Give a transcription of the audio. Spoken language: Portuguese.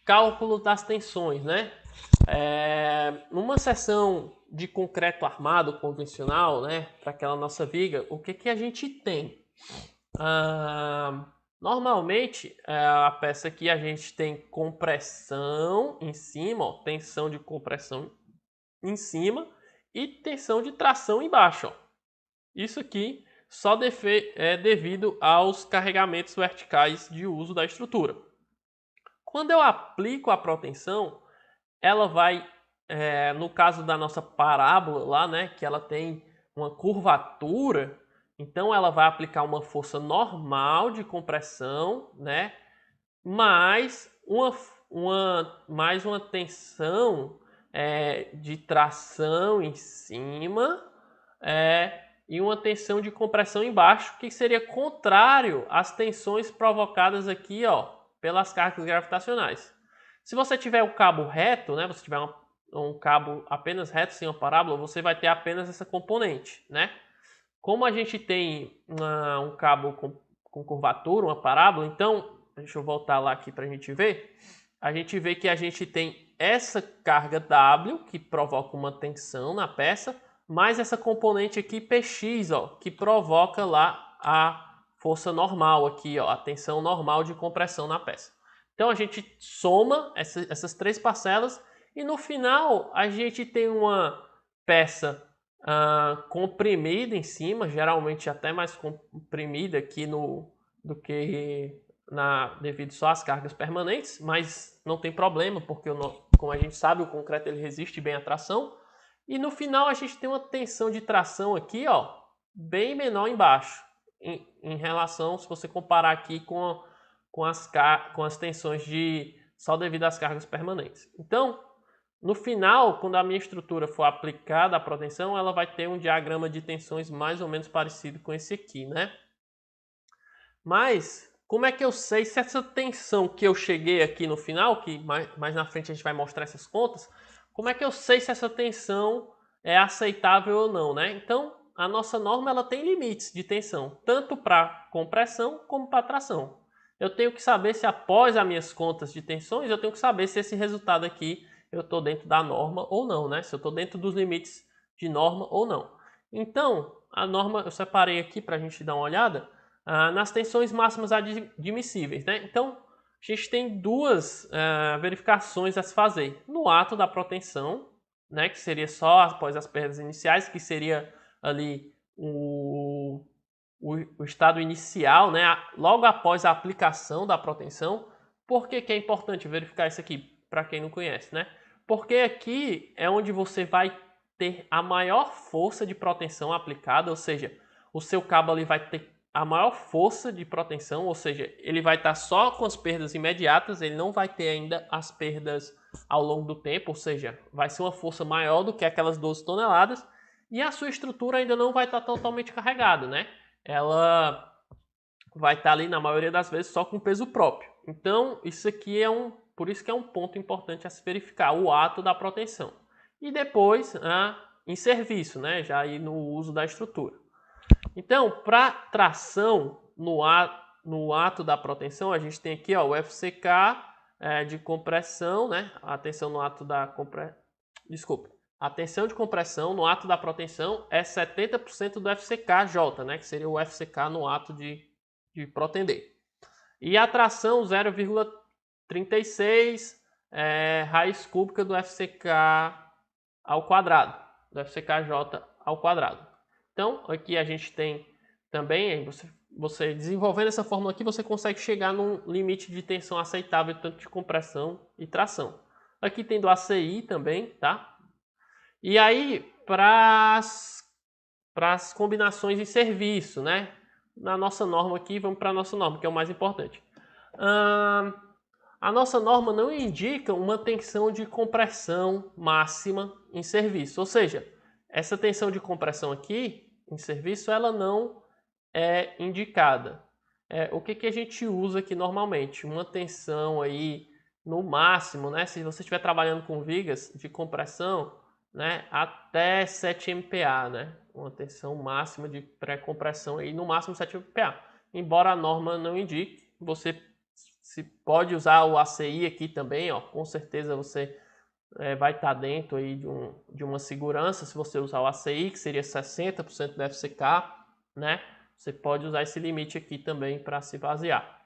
cálculo das tensões, né? Numa seção de concreto armado convencional, né, para aquela nossa viga, o que a gente tem? Normalmente, a peça aqui a gente tem compressão em cima, ó, tensão de compressão em cima e tensão de tração embaixo. Ó. Isso aqui só é devido aos carregamentos verticais de uso da estrutura. Quando eu aplico a protensão, ela vai, no caso da nossa parábola lá, né, que ela tem uma curvatura, então ela vai aplicar uma força normal de compressão, né, mais uma tensão de tração em cima e uma tensão de compressão embaixo, que seria contrário às tensões provocadas aqui, ó, pelas cargas gravitacionais. Se você tiver o cabo reto, né, você tiver um cabo apenas reto sem uma parábola, você vai ter apenas essa componente, né? Como a gente tem um cabo com curvatura, uma parábola, então, deixa eu voltar lá aqui para a gente ver. A gente vê que a gente tem essa carga W, que provoca uma tensão na peça, mais essa componente aqui Px, ó, que provoca lá a força normal aqui, ó, a tensão normal de compressão na peça. Então a gente soma essas três parcelas e no final a gente tem uma peça comprimida em cima, geralmente até mais comprimida aqui do que devido só às cargas permanentes, mas não tem problema, porque como a gente sabe, o concreto ele resiste bem à tração. E no final a gente tem uma tensão de tração aqui, ó, bem menor embaixo, em relação, se você comparar aqui com as tensões só devido às cargas permanentes. Então, no final, quando a minha estrutura for aplicada à protensão, ela vai ter um diagrama de tensões mais ou menos parecido com esse aqui, né? Mas, como é que eu sei se essa tensão que eu cheguei aqui no final, que mais na frente a gente vai mostrar essas contas, como é que eu sei se essa tensão é aceitável ou não, né? Então, a nossa norma ela tem limites de tensão, tanto para compressão como para tração. Eu tenho que saber se após as minhas contas de tensões, eu tenho que saber se esse resultado aqui eu estou dentro da norma ou não, né? Se eu estou dentro dos limites de norma ou não. Então, a norma eu separei aqui para a gente dar uma olhada nas tensões máximas admissíveis, né? Então, a gente tem duas verificações a se fazer. No ato da protensão, né, que seria só após as perdas iniciais, que seria ali o estado inicial, né, logo após a aplicação da protensão. Por que é importante verificar isso aqui, para quem não conhece, né? Porque aqui é onde você vai ter a maior força de protensão aplicada, ou seja, o seu cabo ali vai ter a maior força de protensão, ou seja, ele vai estar só com as perdas imediatas, ele não vai ter ainda as perdas ao longo do tempo, ou seja, vai ser uma força maior do que aquelas 12 toneladas, e a sua estrutura ainda não vai estar totalmente carregada, né? Ela vai estar ali, na maioria das vezes, só com peso próprio. Então, isso aqui por isso que é um ponto importante a se verificar, o ato da protensão. E depois, em serviço, né? Já aí no uso da estrutura. Então, para tração no ato da protensão, a gente tem aqui ó, o FCK de compressão, né? A tensão no ato da compressão. Desculpa. A tensão de compressão no ato da protensão é 70% do FCKJ, né? Que seria o FCK no ato de protender. E a tração 0,36 raiz cúbica do FCK ao quadrado, do FCKJ ao quadrado. Então, aqui a gente tem também, você desenvolvendo essa fórmula aqui, você consegue chegar num limite de tensão aceitável, tanto de compressão e tração. Aqui tem do ACI também, tá? E aí, para as combinações em serviço, né? Na nossa norma aqui, vamos para a nossa norma, que é o mais importante. A nossa norma não indica uma tensão de compressão máxima em serviço, ou seja, essa tensão de compressão aqui em serviço ela não é indicada. O que a gente usa aqui normalmente? Uma tensão aí no máximo, né? Se você estiver trabalhando com vigas de compressão, né? Até 7 MPa, né? Uma tensão máxima de pré-compressão aí no máximo 7 MPa. Embora a norma não indique, você se pode usar o ACI aqui também, ó, com certeza você vai estar dentro aí de uma segurança se você usar o ACI, que seria 60% do FCK, né? Você pode usar esse limite aqui também para se basear.